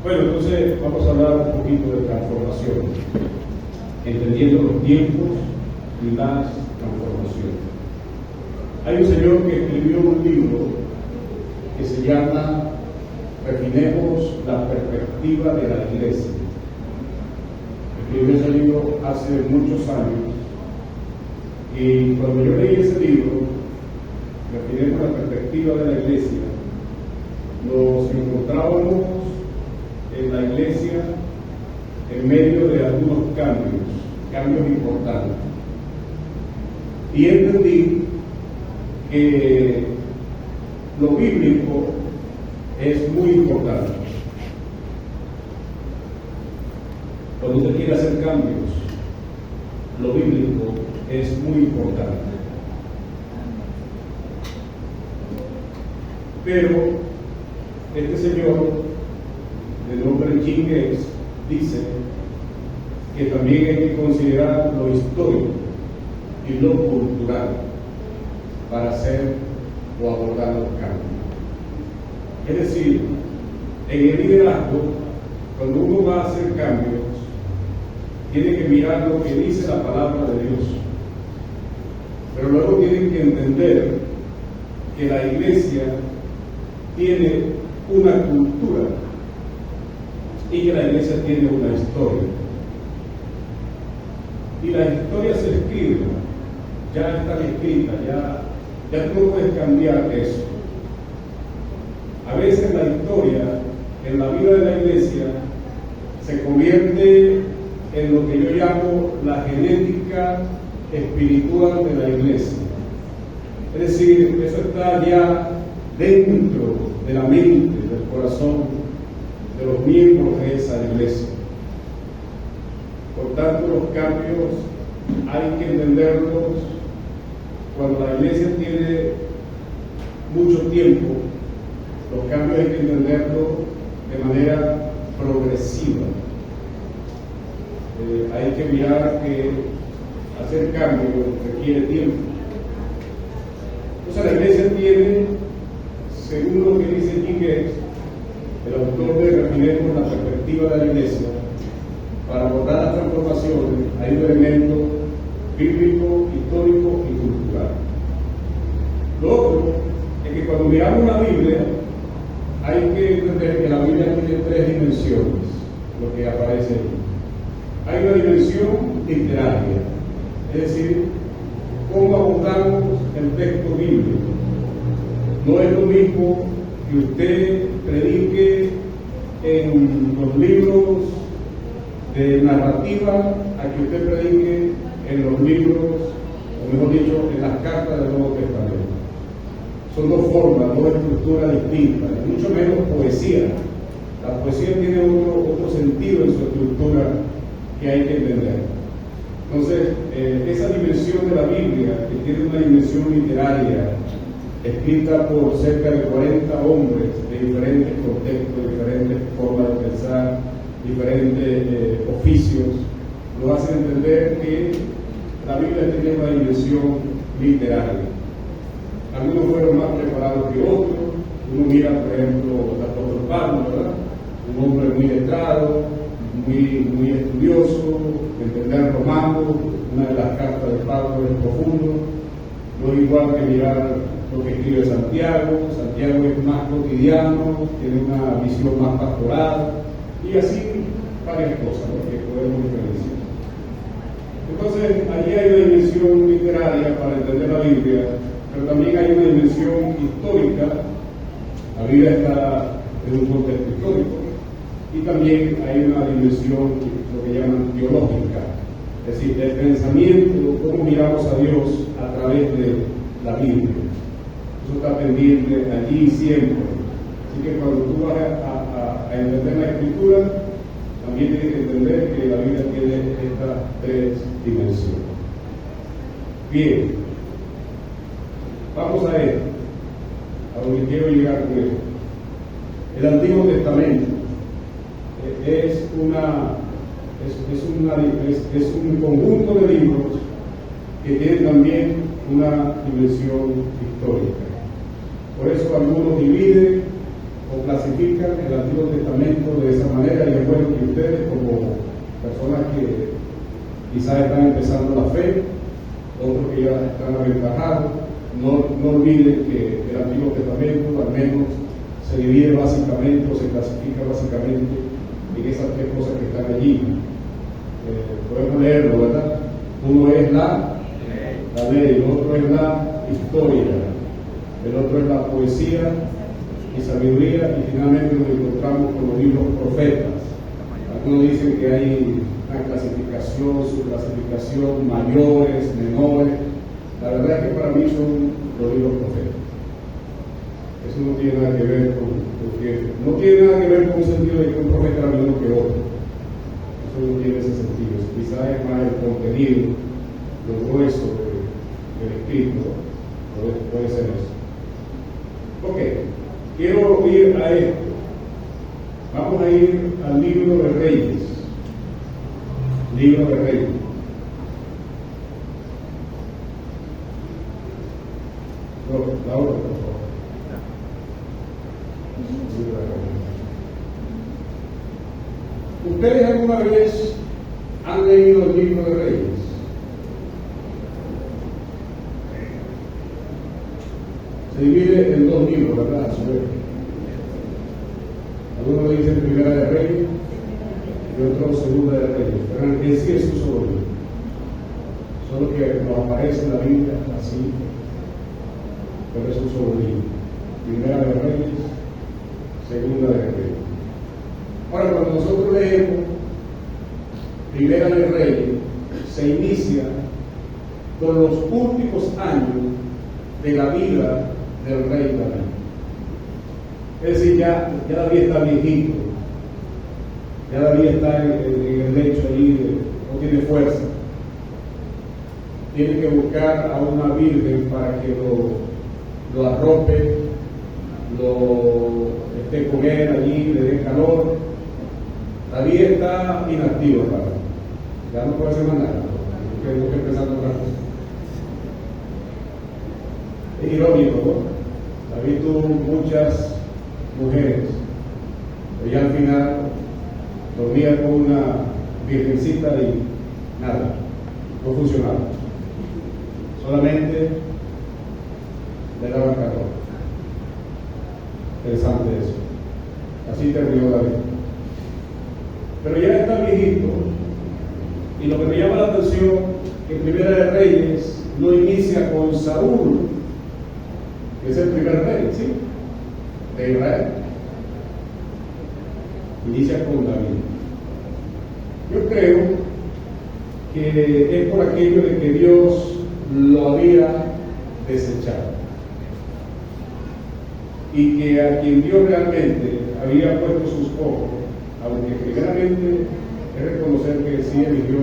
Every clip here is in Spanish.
Bueno, entonces vamos a hablar un poquito de transformación, entendiendo los tiempos y las transformaciones. Hay un señor que escribió un libro que se llama Refinemos la perspectiva de la iglesia. Escribió ese libro hace muchos años y cuando yo leí ese libro, Refinemos la perspectiva de la iglesia, nos encontrábamos en la iglesia en medio de algunos cambios importantes. Y entendí que lo bíblico es muy importante. Cuando usted quiere hacer cambios, lo bíblico es muy importante. Pero este señor, de nombre Jim Gates, dice que también hay que considerar lo histórico y lo cultural para hacer o abordar los cambios. Es decir, en el liderazgo, cuando uno va a hacer cambios, tiene que mirar lo que dice la palabra de Dios, pero luego tienen que entender que la iglesia tiene una cultura y que la iglesia tiene una historia. Y las historias se escriben, ya están escritas, ya tú no puedes cambiar eso. A veces la historia en la vida de la iglesia se convierte en lo que yo llamo la genética espiritual de la iglesia. Es decir, eso está ya dentro de la mente, del corazón de los miembros de esa iglesia. Por tanto, los cambios hay que entenderlos cuando la iglesia tiene mucho tiempo. Los cambios hay que entenderlos de manera progresiva. Hay que mirar que hacer cambios requiere tiempo. Entonces la iglesia tiene, según lo que dice Jim Gates, el autor de Refinemos la perspectiva de la iglesia, para abordar las transformaciones hay un elemento bíblico, histórico y cultural. Lo otro es que cuando miramos la Biblia, hay que entender que la Biblia tiene tres dimensiones, lo que aparece aquí. Hay una dimensión literaria, es decir, cómo abordamos el texto bíblico. No es lo mismo que usted predique en los libros de narrativa a que usted predique en los libros, o mejor dicho, en las cartas del Nuevo Testamento. Son dos formas, dos estructuras distintas, y mucho menos poesía. La poesía tiene otro sentido en su estructura que hay que entender. Entonces, esa dimensión de la Biblia, que tiene una dimensión literaria, escrita por cerca de 40 hombres de diferentes contextos, diferentes formas de pensar, diferentes oficios, nos hace entender que la Biblia tiene una dimensión literaria. Algunos fueron más preparados que otros. Uno mira, por ejemplo, al apóstol Pablo, ¿verdad? Un hombre muy letrado, muy estudioso, entender romano, una de las cartas de Pablo es profundo. No es igual que mirar lo que escribe Santiago. Santiago es más cotidiano, tiene una visión más pastoral, y así varias cosas, ¿no?, que podemos diferenciar. Entonces, allí hay una dimensión literaria para entender la Biblia, pero también hay una dimensión histórica. La Biblia está en un contexto histórico, y también hay una dimensión, lo que llaman teológica, es decir, el pensamiento, cómo miramos a Dios a través de la Biblia. Eso está pendiente allí siempre. Así que cuando tú vas a entender la Escritura, también tienes que entender que la Biblia tiene estas tres dimensiones. Bien, vamos a esto, a donde quiero llegar con esto. El Antiguo Testamento es un conjunto de libros que tienen también una dimensión histórica. Por eso algunos dividen o clasifican el Antiguo Testamento de esa manera, y es bueno que ustedes, como personas que quizás están empezando la fe, otros que ya están aventajados, no olviden que el Antiguo Testamento al menos se divide básicamente o se clasifica básicamente en esas tres cosas que están allí. Podemos leerlo, ¿verdad? Uno es la ley, el otro es la historia, el otro es la poesía y sabiduría, y finalmente nos encontramos con los libros profetas. Algunos dicen que hay una clasificación, subclasificación, mayores, menores. La verdad es que para mí son los libros profetas. Eso no tiene nada que ver no tiene nada que ver con un sentido de que un profeta era menos que otro. Eso no tiene ese sentido. Quizás es más el contenido, lo grueso del escrito, puede ser eso. Ok, quiero ir a esto. Vamos a ir al libro de Reyes. Libro de Reyes. La otra, por favor. ¿Ustedes alguna vez han leído el libro de Reyes? Se divide en dos libros, ¿verdad? Algunos le dicen Primera de Reyes y otro Segunda de Reyes, pero en sí es un solo libro. Solo que nos aparece en la Biblia así, pero es un solo libro. Primera de Reyes, Segunda de Reyes. Ahora, cuando nosotros leemos Primera de Reyes, se inicia con los últimos años de la vida del rey David. Es decir, ya David está viejito, ya David está en el lecho allí, no tiene fuerza. Tiene que buscar a una virgen para que lo arrope, esté con él allí, le dé calor. David está inactivo, ¿verdad? Ya no puede hacer más nada, tengo que empezar otra cosa. Es irónico, ¿no? David tuvo muchas mujeres, pero ya al final dormía con una virgencita y nada, no funcionaba. Solamente le daban calor. Interesante eso. Así terminó David. Pero ya está viejito, y lo que me llama la atención que Primera de Reyes no inicia con Saúl, que es el primer rey, ¿sí?, de Israel. Inicia con David. Yo creo que es por aquello de que Dios lo había desechado, y que a quien Dios realmente había puesto sus ojos, aunque primeramente es reconocer que sí eligió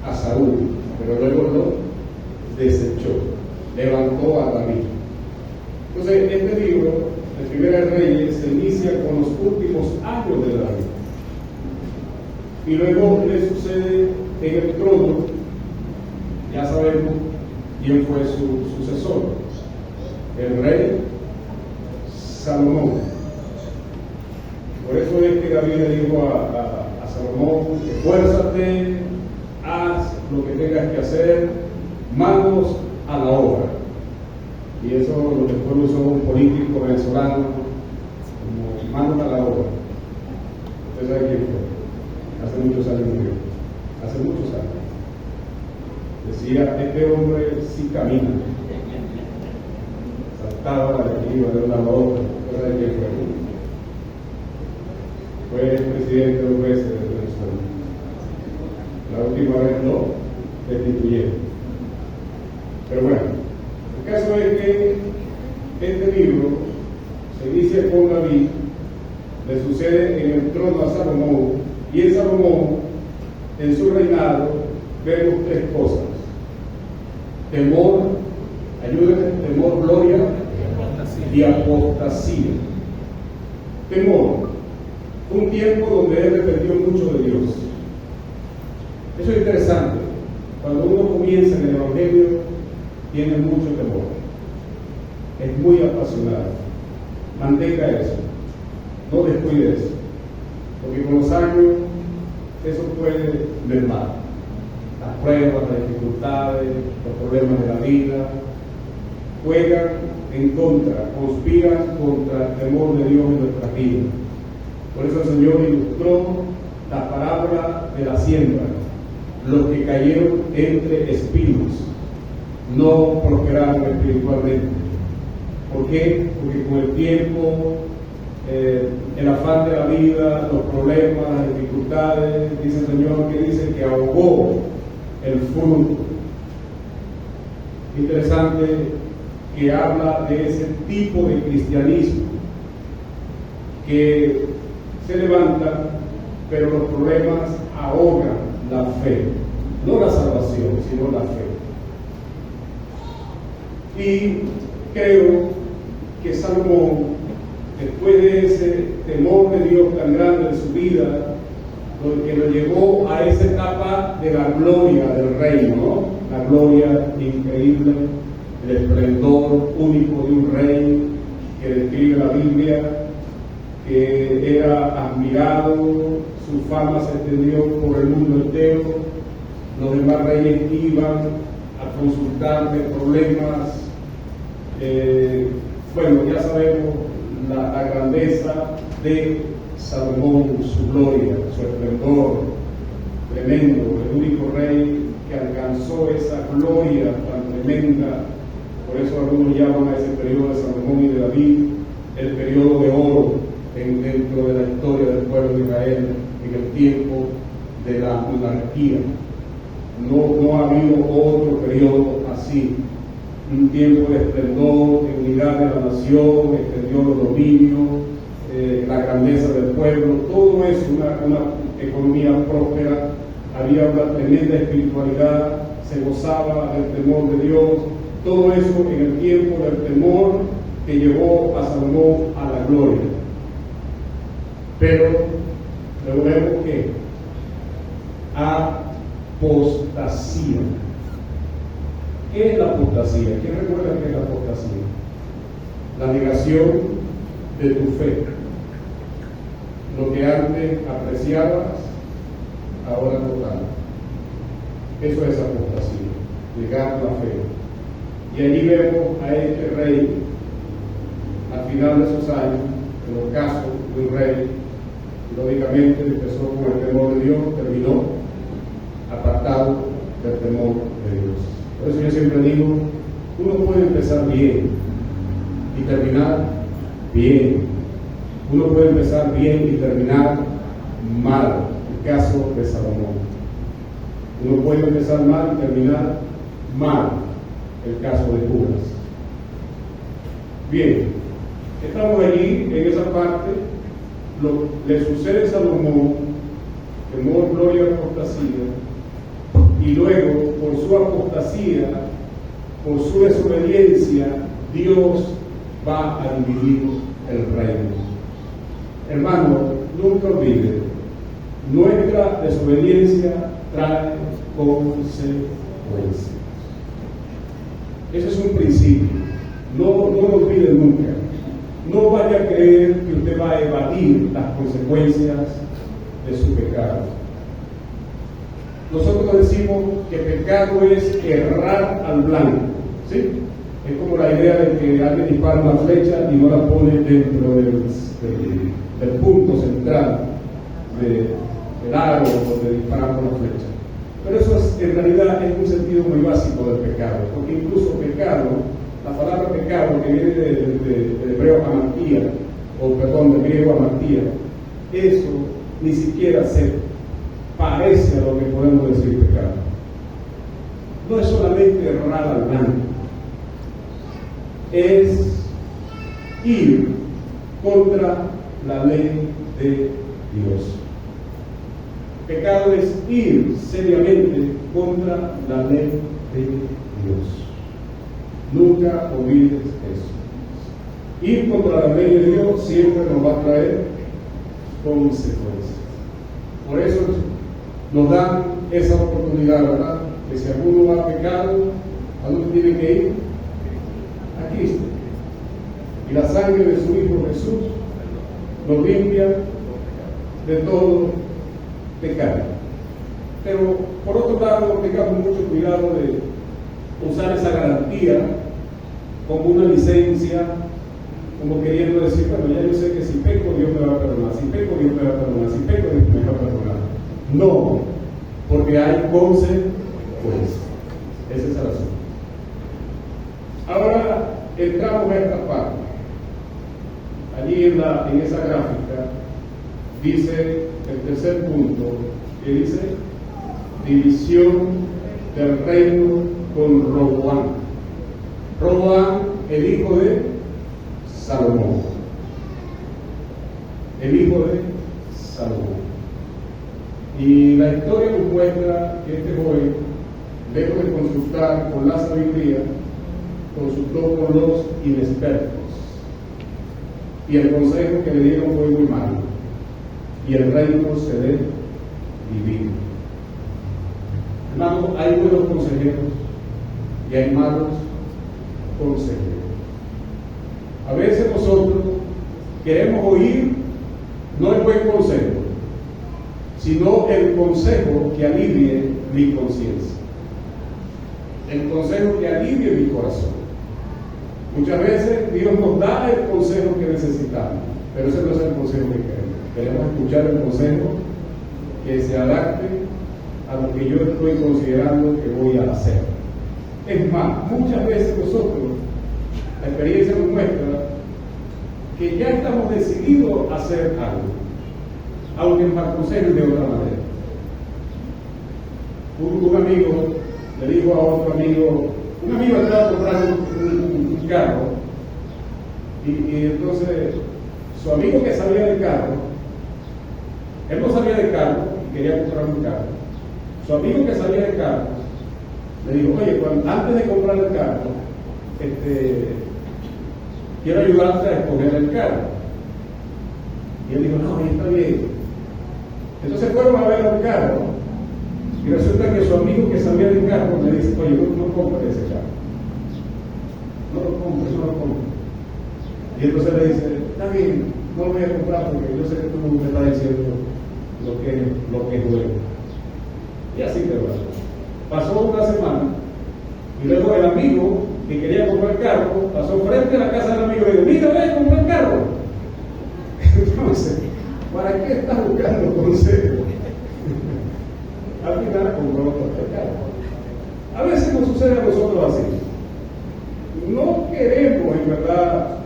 a Saúl, pero luego lo desechó, levantó a David. Entonces, este libro, de Primera de Reyes, se inicia con los últimos años de David, y luego le sucede en el trono. Ya sabemos quién fue su sucesor, el rey Salomón. Por eso es que David le dijo a Salomón: esfuérzate, haz lo que tengas que hacer, manos a la obra. Y eso lo después lo usó un político venezolano como manos a la obra. Usted sabe quién fue. Hace muchos años murió. Hace muchos años. Decía: este hombre sí camina. Saltaba de aquí, iba de una a la otra. Usted sabe quién fue. Fue presidente dos veces de Venezuela. La última vez lo destituyeron. Pero bueno, el caso es que este libro se inicia con David, le sucede en el trono a Salomón, y en Salomón, en su reinado, vemos tres cosas: temor, ayúdenme, temor, gloria y apostasía. Temor. Un tiempo donde él dependió mucho de Dios. Eso es interesante. Cuando uno comienza en el Evangelio, tiene mucho temor. Es muy apasionado. Mantenga eso. No descuide eso, porque con los años eso puede mermar. Las pruebas, las dificultades, los problemas de la vida juegan en contra, conspiran contra el temor de Dios en nuestras vidas. Por eso el Señor ilustró la parábola de la siembra. Los que cayeron entre espinos no prosperaron espiritualmente. ¿Por qué? Porque con el tiempo, el afán de la vida, los problemas, las dificultades, dice el Señor que dice que ahogó el fruto. Interesante que habla de ese tipo de cristianismo que se levanta, pero los problemas ahogan la fe, no la salvación, sino la fe. Y creo que Salomón, después de ese temor de Dios tan grande en su vida, lo que lo llevó a esa etapa de la gloria del reino, ¿no? La gloria increíble, el esplendor único de un rey que describe la Biblia, que era admirado, su fama se extendió por el mundo entero, los demás reyes iban a consultarle problemas. Bueno, ya sabemos la grandeza de Salomón, su gloria, su esplendor tremendo, el único rey que alcanzó esa gloria tan tremenda. Por eso algunos llaman a ese periodo de Salomón y de David el periodo de oro dentro de la historia del pueblo de Israel, en el tiempo de la monarquía. No ha habido otro periodo así, un tiempo de esplendor, de unidad de la nación, extendió los dominios, la grandeza del pueblo, todo eso, una economía próspera, había una tremenda espiritualidad, se gozaba del temor de Dios, todo eso en el tiempo del temor que llevó a Salomón a la gloria. Pero luego vemos que apostasía. ¿Qué es la apostasía? ¿Quién recuerda qué es la apostasía? La negación de tu fe. Lo que antes apreciabas, ahora no tanto. Eso es apostasía, negar la fe. Y allí vemos a este rey, al final de esos años, en los casos de un rey, lógicamente empezó con el temor de Dios, terminó apartado del temor de Dios. Por eso yo siempre digo, uno puede empezar bien y terminar bien. Uno puede empezar bien y terminar mal. El caso de Salomón. Uno puede empezar mal y terminar mal. El caso de Judas. Bien, estamos allí en esa parte. Le sucede a Salomón, temor, gloria, apostasía, y luego, por su apostasía, por su desobediencia, Dios va a dividir el reino. Hermano, nunca olvide, nuestra desobediencia trae consecuencias. Ese es un principio. No lo olvide nunca. No vaya a creer que usted va a evadir las consecuencias de su pecado. Nosotros decimos que pecado es errar al blanco, ¿sí? Es como la idea de que alguien dispara una flecha y no la pone dentro del punto central del aro donde disparamos la flecha. Pero eso en realidad es un sentido muy básico del pecado, porque incluso pecado, la palabra pecado que viene del hebreo amartía, del griego amartía, eso ni siquiera se parece a lo que podemos decir pecado. No es solamente errar al blanco, es ir contra la ley de Dios. Pecado es ir seriamente contra la ley de Dios. Nunca olvides eso. Ir contra la ley de Dios siempre nos va a traer consecuencias. Por eso nos dan esa oportunidad, ¿verdad? Que si alguno ha pecado, ¿a dónde tiene que ir? A Cristo. Y la sangre de su Hijo Jesús nos limpia de todo pecado. Pero por otro lado, tengamos mucho cuidado de usar esa garantía como una licencia, como queriendo decir, bueno, ya yo sé que si peco Dios me va a perdonar, si peco Dios me va a perdonar, si peco Dios me va a perdonar. No, porque hay consecuencias. Ese es el asunto. Ahora entramos a esta parte. Allí en esa gráfica dice el tercer punto, que dice división del reino con Roboam. Roboam, el hijo de Salomón. El hijo de Salomón. Y la historia nos muestra que este joven, lejos de consultar con la sabiduría, consultó con los inexpertos. Y el consejo que le dieron fue muy malo. Y el reino se ve dividido. Hermanos, hay buenos consejeros y hay malos consejeros. A veces nosotros queremos oír no el buen consejo, sino el consejo que alivie mi conciencia, el consejo que alivie mi corazón. Muchas veces Dios nos da el consejo que necesitamos, pero ese no es el consejo que queremos. Queremos escuchar el consejo que se adapte a lo que yo estoy considerando que voy a hacer. Es más, muchas veces nosotros, la experiencia nos muestra que ya estamos decididos a hacer algo, aunque nos aconsejen de otra manera. Un amigo le dijo a otro amigo, un amigo estaba comprando un carro, y entonces su amigo que sabía del carro, él no sabía de carro y quería comprar un carro. Su amigo que sabía de carro le dijo, oye, antes de comprar el carro, quiero ayudarte a escoger el carro. Y él dijo, no, está bien. Entonces fueron a ver el carro, y resulta que su amigo que sabía del carro le dice, oye, no compres ese carro. No lo compres. Y entonces le dice, está bien, no lo voy a comprar porque yo sé que tú me estás diciendo lo que es bueno. Y así te va. Pasó una semana y luego el amigo que quería comprar el carro pasó frente a la casa del amigo y le dijo, mira, ve, compra el carro. Entonces, ¿para qué estás buscando consejo? Al final compró el carro. A veces nos sucede a nosotros así. No queremos en verdad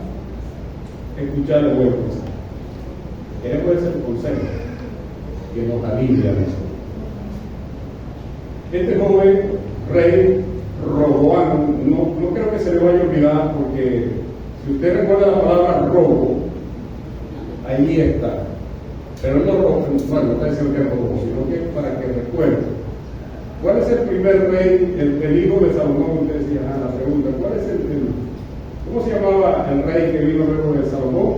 escuchar el buen consejo. Queremos ese consejo que nos alivie a nosotros. Este joven rey Roboam, no creo que se le vaya a olvidar, porque si usted recuerda la palabra robo, allí está. Pero no robo, bueno, no está diciendo que es robo, sino que para que recuerde. ¿Cuál es el primer rey, el hijo de Salomón? Usted decía, la pregunta, ¿cuál es ¿cómo se llamaba el rey que vino luego de Salomón?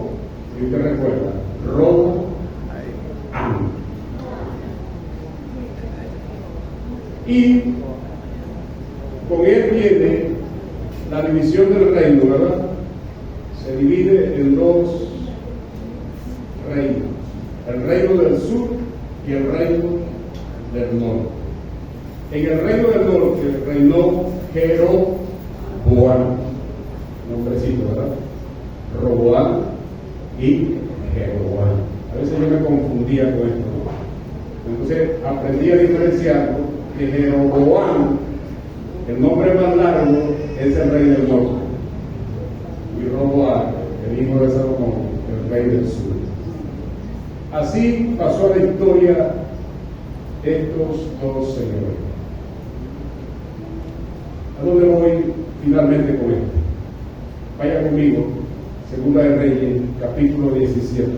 Si usted recuerda, Roboam. Y con él viene la división del reino, ¿verdad? Se divide en dos reinos, el reino del sur y el reino del norte. En el reino del norte reinó Jeroboam, nombrecito, ¿verdad? Roboam y Jeroboam. A veces yo me confundía con esto, ¿no? Entonces aprendí a diferenciarlo, que Jeroboam, el nombre más largo, es el rey del norte, y Roboam, el hijo de Salomón, el rey del sur. Así pasó a la historia estos dos señores. ¿A dónde voy finalmente con esto? Vaya conmigo, Segunda de Reyes, capítulo 17.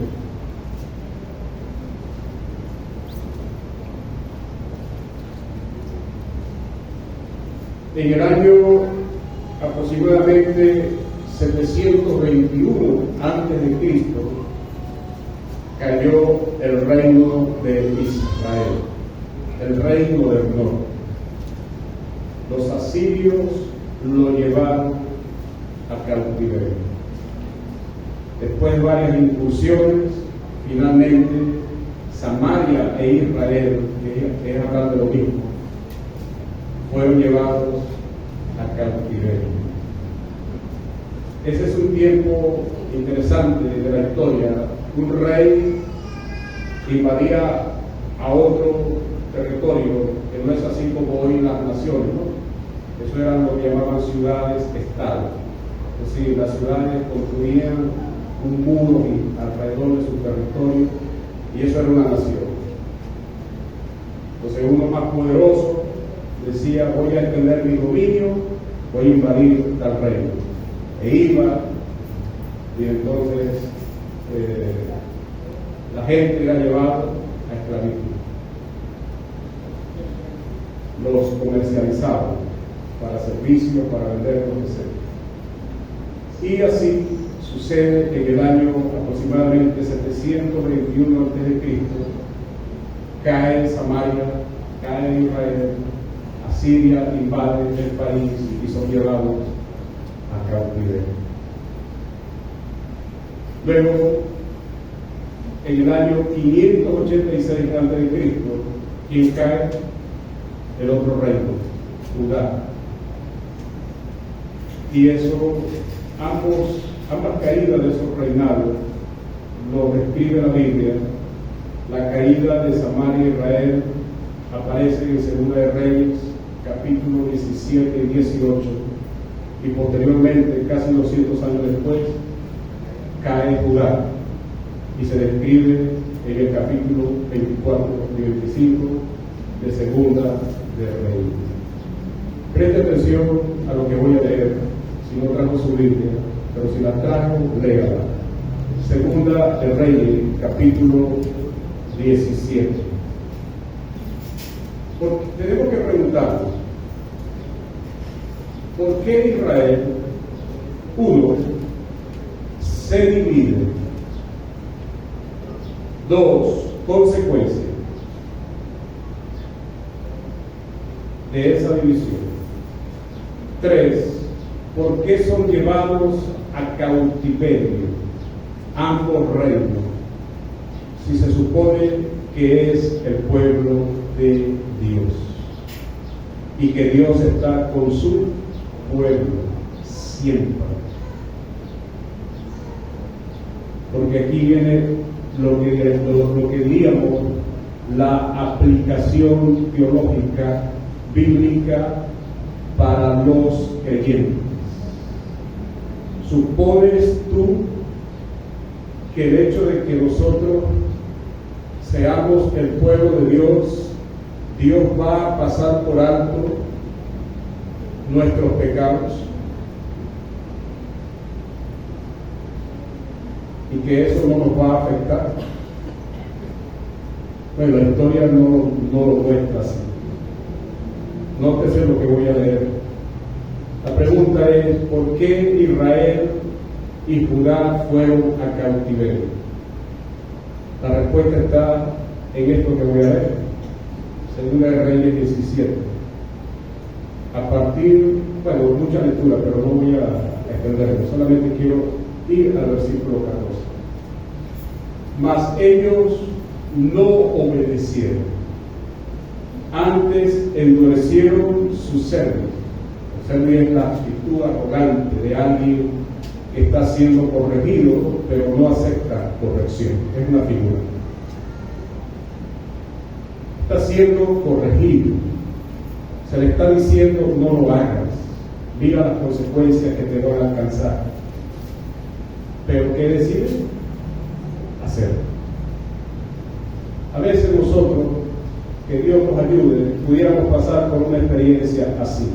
En el año aproximadamente 721 a.C. cayó el reino de Israel, el reino del norte. Los asirios lo llevaron a cautiverio. Después de varias incursiones, finalmente Samaria e Israel, que es hablar de lo mismo, fueron llevados a cautiverio. Ese es un tiempo interesante de la historia. Un rey invadía a otro territorio, que no es así como hoy las naciones, ¿no? Eso eran lo que llamaban ciudades-estado. Es decir, las ciudades construían un muro alrededor de su territorio y eso era una nación. Entonces uno más poderoso decía: voy a extender mi dominio, voy a invadir tal reino. E iba, y entonces la gente era llevada a esclavitud. Los comercializaban para servicios, para vender lo que sea. Y así sucede que en el año aproximadamente 721 a.C. cae Samaria, cae Israel, Asiria invade el país y son llevados a cautiverio. Luego, en el año 586 a.C., ¿quién cae? El otro reino, Judá. Y eso, ambas caídas de esos reinados lo describe la Biblia. La caída de Samaria e Israel aparece en Segunda de Reyes, capítulo 17 y 18, y posteriormente, casi 200 años después, cae Judá y se describe en el capítulo 24 y 25 de Segunda de Reyes. Preste atención a lo que voy a leer. Si no trajo su Biblia, pero si la trajo, léala. Segunda de Reyes, capítulo 17. Porque tenemos que preguntarnos: ¿por qué Israel, uno, se divide? Dos, consecuencia de esa división. Tres, ¿por qué son llevados a cautiverio ambos reinos, si se supone que es el pueblo de Dios y que Dios está con su pueblo siempre? Porque aquí viene lo que diríamos la aplicación teológica bíblica para los creyentes. ¿Supones tú que el hecho de que nosotros seamos el pueblo de Dios, Dios va a pasar por alto nuestros pecados? ¿Y que eso no nos va a afectar? Bueno, la historia no lo muestra así. Nótese lo que voy a leer. La pregunta es: ¿por qué Israel y Judá fueron a cautiverio? La respuesta está en esto que voy a leer. Segunda de Reyes 17. A partir, mucha lectura, pero no voy a extenderme, solamente quiero ir al versículo 14. Mas ellos no obedecieron, antes endurecieron su cerviz. El cerviz es la actitud arrogante de alguien que está siendo corregido, pero no acepta corrección. Es una figura. Está siendo corregido. Se le está diciendo: no lo hagas. Mira las consecuencias que te van a alcanzar. Pero ¿qué decide? Hacerlo. A veces nosotros, que Dios nos ayude, pudiéramos pasar por una experiencia así.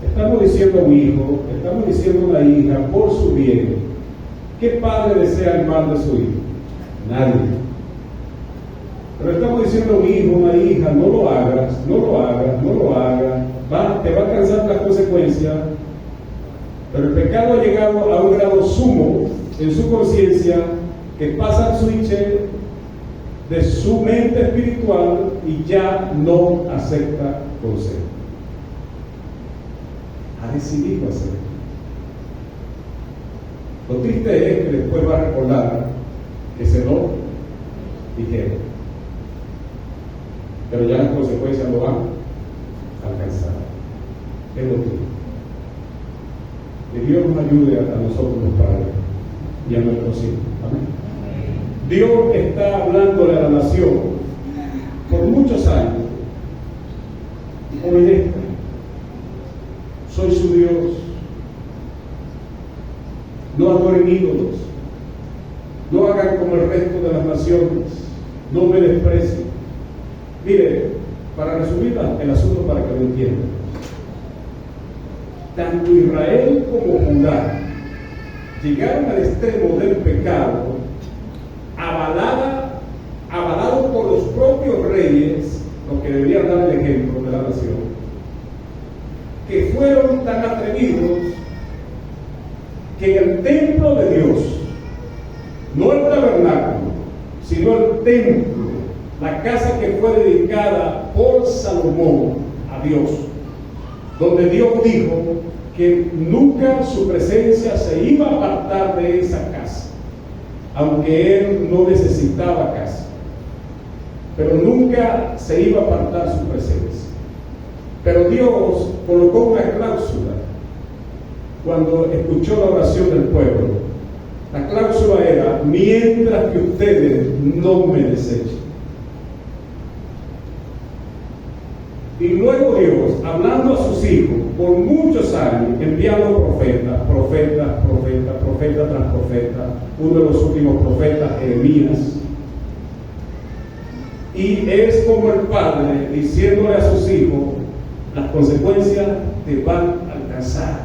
Estamos diciendo a un hijo, estamos diciendo a una hija, por su bien. ¿Qué padre desea el mal de su hijo? Nadie. Pero estamos diciendo a un hijo, una hija: no lo hagas, no lo hagas, no lo hagas, te va a alcanzar las consecuencias. Pero el pecado ha llegado a un grado sumo en su conciencia que pasa el switch de su mente espiritual y ya no acepta consejo. Ha decidido hacerlo. Lo triste es que después va a recordar que se lo ligero. Pero ya las consecuencias lo van a alcanzar. Es lo que. Que Dios nos ayude a nosotros los padres y a nuestros hijos. Amén. Dios está hablándole a la nación por muchos años. Obedezcan. Soy su Dios. No adoren ídolos. No hagan como el resto de las naciones. No me desprecien. Mire, para resumir el asunto para que lo entiendan. Tanto Israel como Judá llegaron al extremo del pecado, avalado por los propios reyes, los que deberían dar el ejemplo de la nación, que fueron tan atrevidos que en el templo de Dios, no el tabernáculo, sino el templo, la casa que fue dedicada por Salomón a Dios, donde Dios dijo que nunca su presencia se iba a apartar de esa casa, aunque él no necesitaba casa, pero nunca se iba a apartar su presencia. Pero Dios colocó una cláusula cuando escuchó la oración del pueblo. La cláusula era: mientras que ustedes no me desechen. Y luego Dios, hablando a sus hijos por muchos años, enviando profeta tras profeta, uno de los últimos profetas, Jeremías. Y es como el padre diciéndole a sus hijos: las consecuencias te van a alcanzar.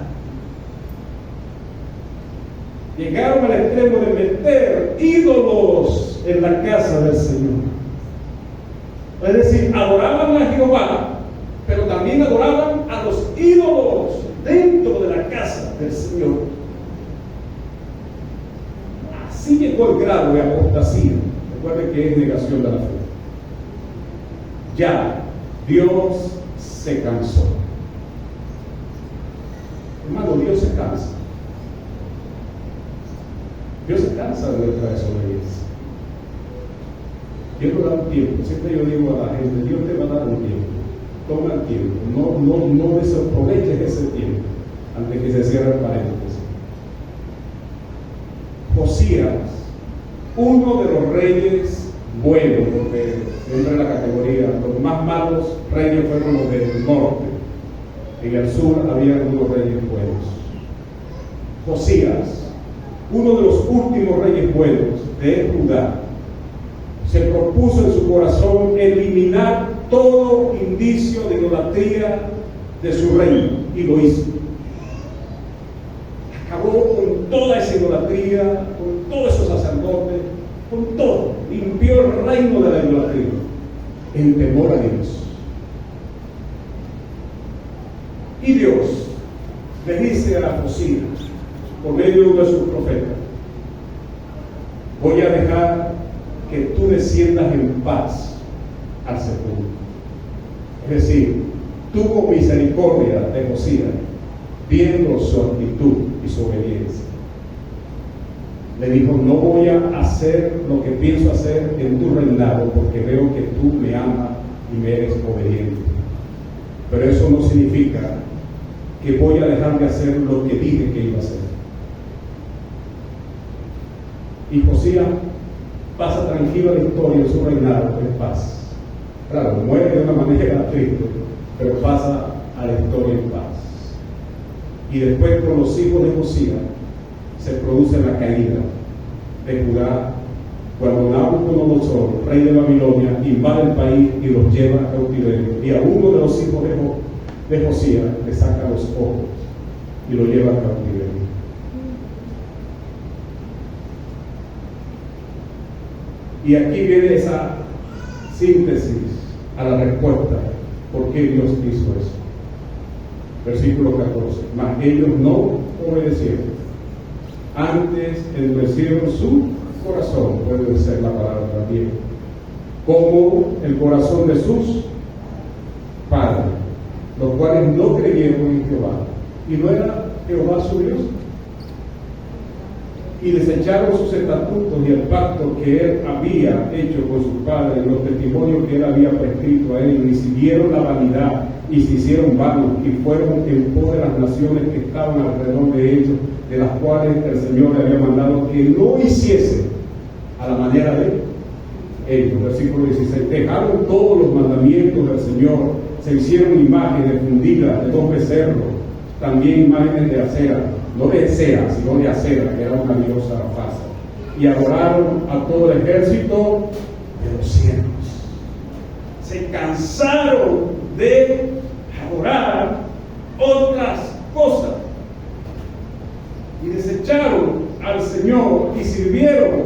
Llegaron al extremo de meter ídolos en la casa del Señor. Es decir, adoraban a Jehová, pero también adoraban a los ídolos dentro de la casa del Señor. Así llegó el grado de apostasía. Recuerden que es negación de la fe. Ya Dios se cansó. Hermano, Dios se cansa. Dios se cansa de nuestra desobediencia. Dios nos da un tiempo. Siempre yo digo a la gente: Dios te va a dar un tiempo. Toma el tiempo. No desaproveches ese tiempo antes que se cierre el paréntesis. Josías, uno de los reyes buenos, porque siempre en la categoría, los más malos reyes fueron los del norte. En el sur había algunos reyes buenos. Josías, uno de los últimos reyes buenos de Judá, se propuso en su corazón eliminar todo indicio de idolatría de su reino, y lo hizo. Acabó con toda esa idolatría, con todos esos sacerdotes, con todo. Limpió el reino de la idolatría en temor a Dios. Y Dios le dice a Josías, por medio de uno de sus profetas: voy a dejar que tú desciendas en paz al sepulcro. Es decir, tuvo misericordia de Josías, viendo su actitud y su obediencia. Le dijo: no voy a hacer lo que pienso hacer en tu reinado, porque veo que tú me amas y me eres obediente. Pero eso no significa que voy a dejar de hacer lo que dije que iba a hacer. Y Josías pasa tranquilo la historia de su reinado en paz. Claro, muere de una manera triste, pero pasa a la historia en paz. Y después, con los hijos de Josías, se produce la caída de Judá, cuando Nabucodonosor, rey de Babilonia, invade el país y los lleva a cautiverio. Y a uno de los hijos de Josías le saca los ojos y lo lleva a cautiverio. Y aquí viene esa síntesis a la respuesta: ¿por qué Dios hizo eso? Versículo 14: mas ellos no obedecieron, antes endurecieron su corazón, puede ser la palabra también, como el corazón de sus padres, los cuales no creyeron en Jehová. ¿Y no era Jehová su Dios? y desecharon sus estatutos y el pacto que él había hecho con sus padres, los testimonios que él había prescrito a ellos, y siguieron la vanidad y se hicieron vanos y fueron en pos de las naciones que estaban alrededor de ellos, de las cuales el Señor le había mandado que no hiciese a la manera de ellos. Versículo 16: dejaron todos los mandamientos del Señor, se hicieron imágenes fundidas de 2 becerros, también imágenes de acera, no de cera, sino de acera, que era una diosa falsa, y adoraron a todo el ejército de los cielos. Se cansaron de adorar otras cosas y desecharon al Señor y sirvieron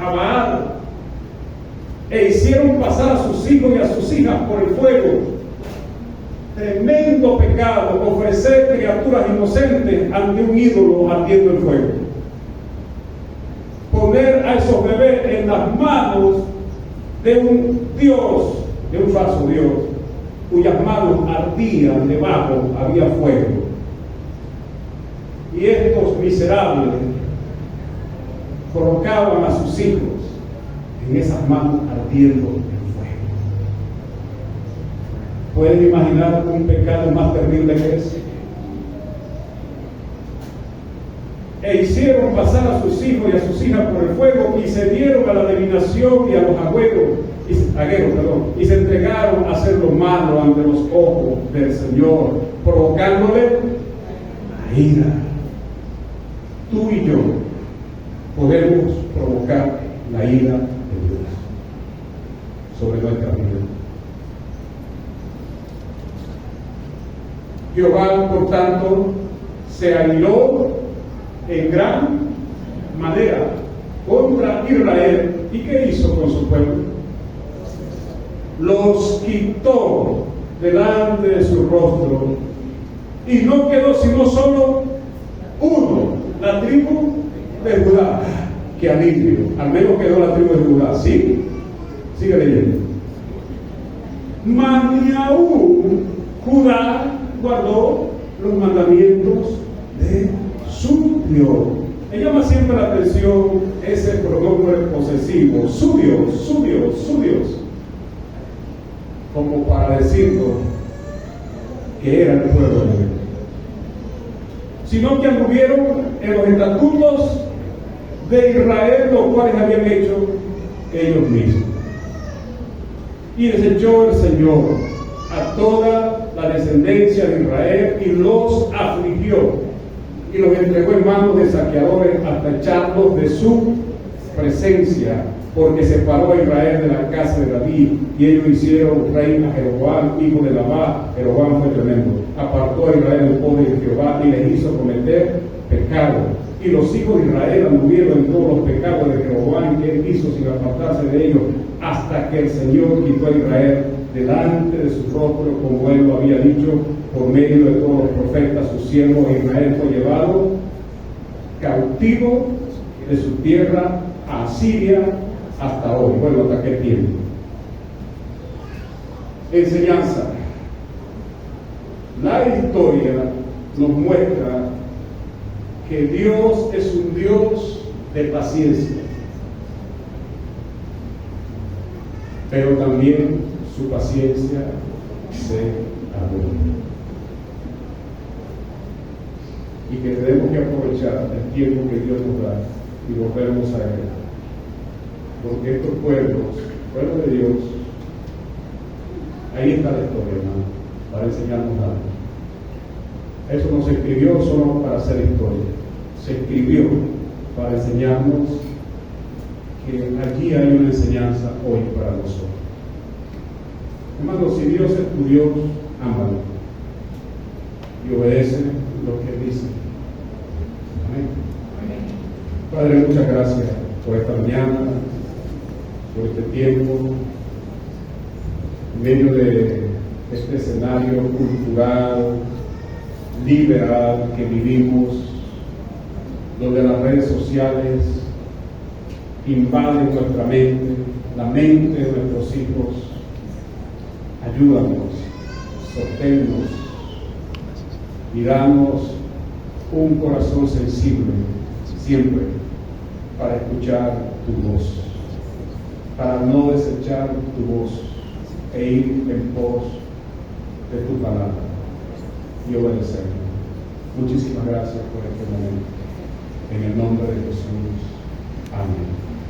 a Baal e hicieron pasar a sus hijos y a sus hijas por el fuego. Tremendo pecado, ofrecer criaturas inocentes ante un ídolo ardiendo el fuego. Poner a esos bebés en las manos de un Dios, de un falso Dios, cuyas manos ardían, debajo había fuego. Y estos miserables colocaban a sus hijos en esas manos ardiendo en fuego. ¿Pueden imaginar un pecado más terrible que ese? E hicieron pasar a sus hijos y a sus hijas por el fuego, y se dieron a la adivinación y a los agueros, y se entregaron a hacer lo malo ante los ojos del Señor, provocándole la ira. Tú y yo podemos provocar la ira de Dios sobre nuestra vida. Jehová, por tanto, se airó en gran manera contra Israel. ¿Y qué hizo con su pueblo? Los quitó delante de su rostro, y no quedó sino solo uno, la tribu de Judá. ¡Qué alivio! Al menos quedó la tribu de Judá. ¿Sí? Sigue leyendo. Mas ni aún Judá guardó los mandamientos de su Dios. Me llama siempre la atención ese pronombre posesivo, su Dios, su Dios, su Dios, como para decirnos que era el pueblo de Dios, sino que anduvieron en los estatutos de Israel, los cuales habían hecho ellos mismos. Y desechó el Señor a toda la descendencia de Israel y los afligió y los entregó en manos de saqueadores hasta echarlos de su presencia, porque separó a Israel de la casa de David, y ellos hicieron rey a Jeroboam, hijo de Nabat. Jeroboam fue tremendo. Apartó a Israel del poder de Jehová y les hizo cometer pecado. Y los hijos de Israel anduvieron en todos los pecados de Jeroboam que él hizo sin apartarse de ellos, hasta que el Señor quitó a Israel delante de su rostro, como él lo había dicho por medio de todos los profetas, sus siervos. Israel fue llevado cautivo de su tierra a Asiria hasta hoy. Bueno, ¿hasta qué tiempo? Enseñanza. La historia nos muestra que Dios es un Dios de paciencia, pero también su paciencia se agota, y que tenemos que aprovechar el tiempo que Dios nos da y volvernos a Él, porque estos pueblos de Dios, ahí está la historia, hermano, para enseñarnos algo. Eso no se escribió solo para hacer historia, se escribió para enseñarnos que aquí hay una enseñanza hoy para nosotros. Hermanos, si Dios es tu Dios, ámalo y obedece lo que Él dice. Amén. Padre, muchas gracias por esta mañana, por este tiempo, en medio de este escenario cultural, liberal que vivimos, donde las redes sociales invaden nuestra mente, la mente de nuestros hijos. Ayúdanos, sosténnos y danos un corazón sensible, siempre para escuchar tu voz, para no desechar tu voz e ir en pos de tu palabra y obedecerla. Muchísimas gracias por este momento. En el nombre de Jesús. Amén.